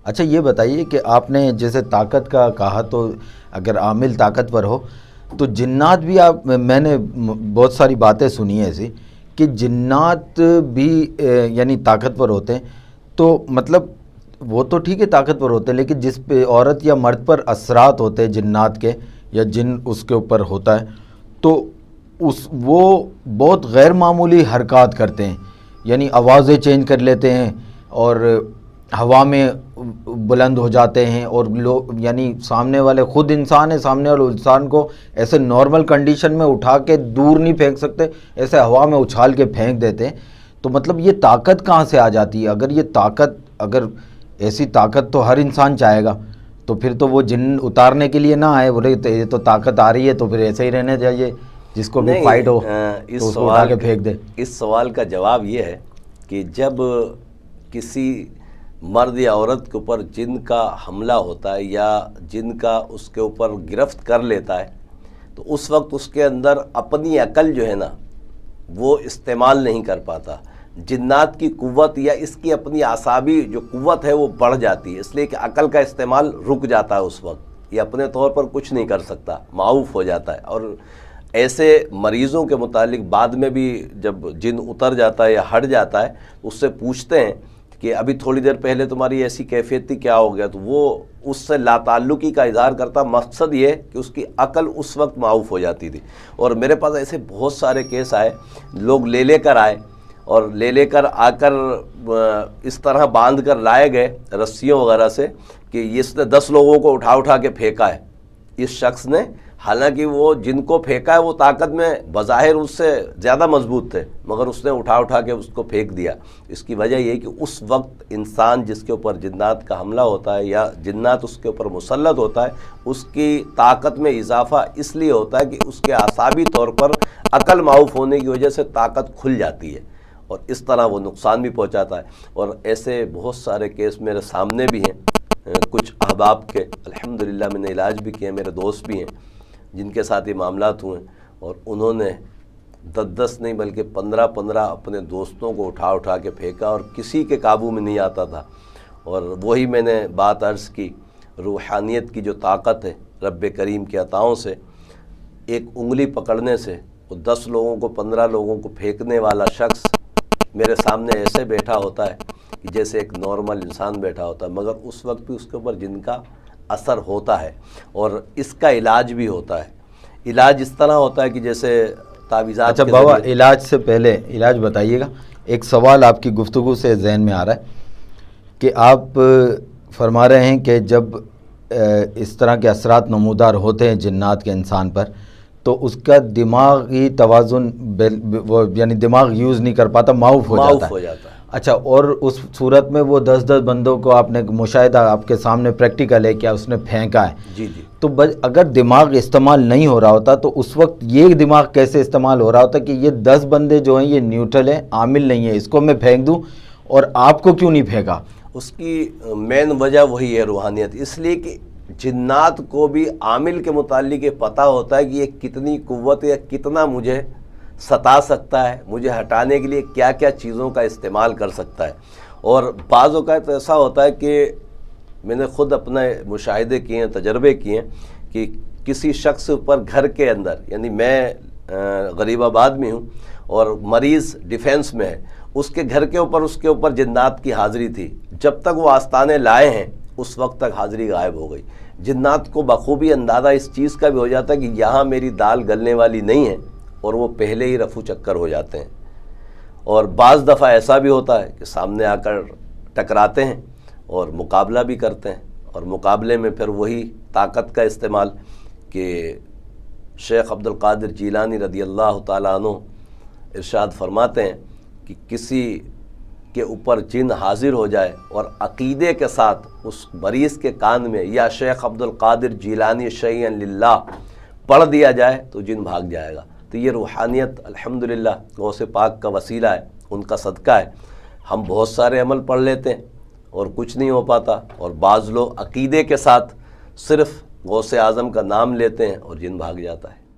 اچھا یہ بتائیے کہ آپ نے جیسے طاقت کا کہا، تو اگر عامل طاقتور ہو تو جنات بھی میں نے بہت ساری باتیں سنی ہیں ایسی کہ جنات بھی یعنی طاقتور ہوتے ہیں، تو مطلب وہ تو ٹھیک ہے طاقتور ہوتے ہیں، لیکن جس پہ عورت یا مرد پر اثرات ہوتے ہیں جنات کے یا جن اس کے اوپر ہوتا ہے، تو وہ بہت غیر معمولی حرکات کرتے ہیں، یعنی آوازیں چینج کر لیتے ہیں اور ہوا میں بلند ہو جاتے ہیں، اور لوگ یعنی سامنے والے، خود انسان ہے، سامنے والے انسان کو ایسے نارمل کنڈیشن میں اٹھا کے دور نہیں پھینک سکتے، ایسے ہوا میں اچھال کے پھینک دیتے ہیں۔ تو مطلب یہ طاقت کہاں سے آ جاتی ہے؟ اگر یہ طاقت، اگر ایسی طاقت تو ہر انسان چاہے گا، تو پھر تو وہ جن اتارنے کے لیے نہ آئے، بولے یہ تو طاقت آ رہی ہے تو پھر ایسے ہی رہنے چاہیے، جس کو بھی فائٹ ہو تو اس کو اٹھا کے پھینک دے۔ اس سوال کا جواب یہ ہے کہ جب کسی مرد یا عورت کے اوپر جن کا حملہ ہوتا ہے یا جن کا اس کے اوپر گرفت کر لیتا ہے، تو اس وقت اس کے اندر اپنی عقل جو ہے نا وہ استعمال نہیں کر پاتا۔ جنات کی قوت یا اس کی اپنی اعصابی جو قوت ہے وہ بڑھ جاتی ہے، اس لیے کہ عقل کا استعمال رک جاتا ہے، اس وقت یہ اپنے طور پر کچھ نہیں کر سکتا، معوف ہو جاتا ہے۔ اور ایسے مریضوں کے متعلق بعد میں بھی جب جن اتر جاتا ہے یا ہٹ جاتا ہے، اس سے پوچھتے ہیں کہ ابھی تھوڑی دیر پہلے تمہاری ایسی کیفیت تھی، کیا ہو گیا؟ تو وہ اس سے لا تعلقی کا اظہار کرتا، مقصد یہ کہ اس کی عقل اس وقت معوف ہو جاتی تھی۔ اور میرے پاس ایسے بہت سارے کیس آئے، لوگ لے کر آئے اور لے کر آ کر اس طرح باندھ کر لائے گئے رسیوں وغیرہ سے کہ اس نے 10 لوگوں کو اٹھا کے پھینکا ہے اس شخص نے، حالانکہ وہ جن کو پھینکا ہے وہ طاقت میں بظاہر اس سے زیادہ مضبوط تھے، مگر اس نے اٹھا کے اس کو پھینک دیا۔ اس کی وجہ یہ کہ اس وقت انسان جس کے اوپر جنات کا حملہ ہوتا ہے یا جنات اس کے اوپر مسلط ہوتا ہے، اس کی طاقت میں اضافہ اس لیے ہوتا ہے کہ اس کے اعصابی طور پر عقل معوف ہونے کی وجہ سے طاقت کھل جاتی ہے، اور اس طرح وہ نقصان بھی پہنچاتا ہے۔ اور ایسے بہت سارے کیس میرے سامنے بھی ہیں، کچھ احباب کے الحمدللہ میں نے علاج بھی کیے، میرے دوست بھی ہیں جن کے ساتھ یہ معاملات ہوئے، اور انہوں نے 10 نہیں بلکہ 15 اپنے دوستوں کو اٹھا کے پھینکا اور کسی کے قابو میں نہیں آتا تھا۔ اور وہی میں نے بات عرض کی، روحانیت کی جو طاقت ہے رب کریم کے عطاؤں سے، ایک انگلی پکڑنے سے وہ 10 لوگوں کو 15 لوگوں کو پھینکنے والا شخص میرے سامنے ایسے بیٹھا ہوتا ہے کہ جیسے ایک نارمل انسان بیٹھا ہوتا ہے، مگر اس وقت بھی اس کے اوپر جن کا اثر ہوتا ہے، اور اس کا علاج بھی ہوتا ہے۔ علاج اس طرح ہوتا ہے کہ جیسے تعویذات۔ اچھا بابا، علاج سے پہلے علاج بتائیے گا، ایک سوال آپ کی گفتگو سے ذہن میں آ رہا ہے کہ آپ فرما رہے ہیں کہ جب اس طرح کے اثرات نمودار ہوتے ہیں جنات کے انسان پر، تو اس کا دماغی توازن یعنی دماغ یوز نہیں کر پاتا، معوف ہو جاتا ہے۔ اچھا، اور اس صورت میں وہ 10 بندوں کو آپ نے مشاہدہ آپ کے سامنے پریکٹیکل ہے کیا اس نے پھینکا ہے، جی، تو اگر دماغ استعمال نہیں ہو رہا ہوتا تو اس وقت یہ دماغ کیسے استعمال ہو رہا ہوتا کہ یہ 10 بندے جو ہیں یہ نیوٹرل ہیں، عامل نہیں ہیں، اس کو میں پھینک دوں، اور آپ کو کیوں نہیں پھینکا؟ اس کی مین وجہ وہی ہے روحانیت، اس لیے کہ جنات کو بھی عامل کے متعلق یہ پتہ ہوتا ہے کہ یہ کتنی قوت یا کتنا مجھے ستا سکتا ہے، مجھے ہٹانے کے لیے کیا کیا چیزوں کا استعمال کر سکتا ہے۔ اور بعض اوقات ایسا ہوتا ہے کہ میں نے خود اپنے مشاہدے کیے ہیں، تجربے کیے ہیں کہ کسی شخص پر گھر کے اندر، یعنی میں غریب آباد میں ہوں اور مریض ڈیفینس میں ہے، اس کے گھر کے اوپر جنات کی حاضری تھی، جب تک وہ آستانے لائے ہیں اس وقت تک حاضری غائب ہو گئی۔ جنات کو بخوبی اندازہ اس چیز کا بھی ہو جاتا ہے کہ یہاں میری دال گلنے والی نہیں ہے، اور وہ پہلے ہی رفو چکر ہو جاتے ہیں۔ اور بعض دفعہ ایسا بھی ہوتا ہے کہ سامنے آ کر ٹکراتے ہیں اور مقابلہ بھی کرتے ہیں، اور مقابلے میں پھر وہی طاقت کا استعمال کہ شیخ عبد القادر جیلانی رضی اللہ تعالیٰ عنہ ارشاد فرماتے ہیں کہ کسی کے اوپر جن حاضر ہو جائے اور عقیدے کے ساتھ اس مریض کے کان میں یا شیخ عبد القادر جیلانی شیئا للہ پڑھ دیا جائے تو جن بھاگ جائے گا۔ تو یہ روحانیت الحمدللہ غوث پاک کا وسیلہ ہے، ان کا صدقہ ہے۔ ہم بہت سارے عمل پڑھ لیتے ہیں اور کچھ نہیں ہو پاتا، اور بعض لوگ عقیدے کے ساتھ صرف غوث اعظم کا نام لیتے ہیں اور جن بھاگ جاتا ہے۔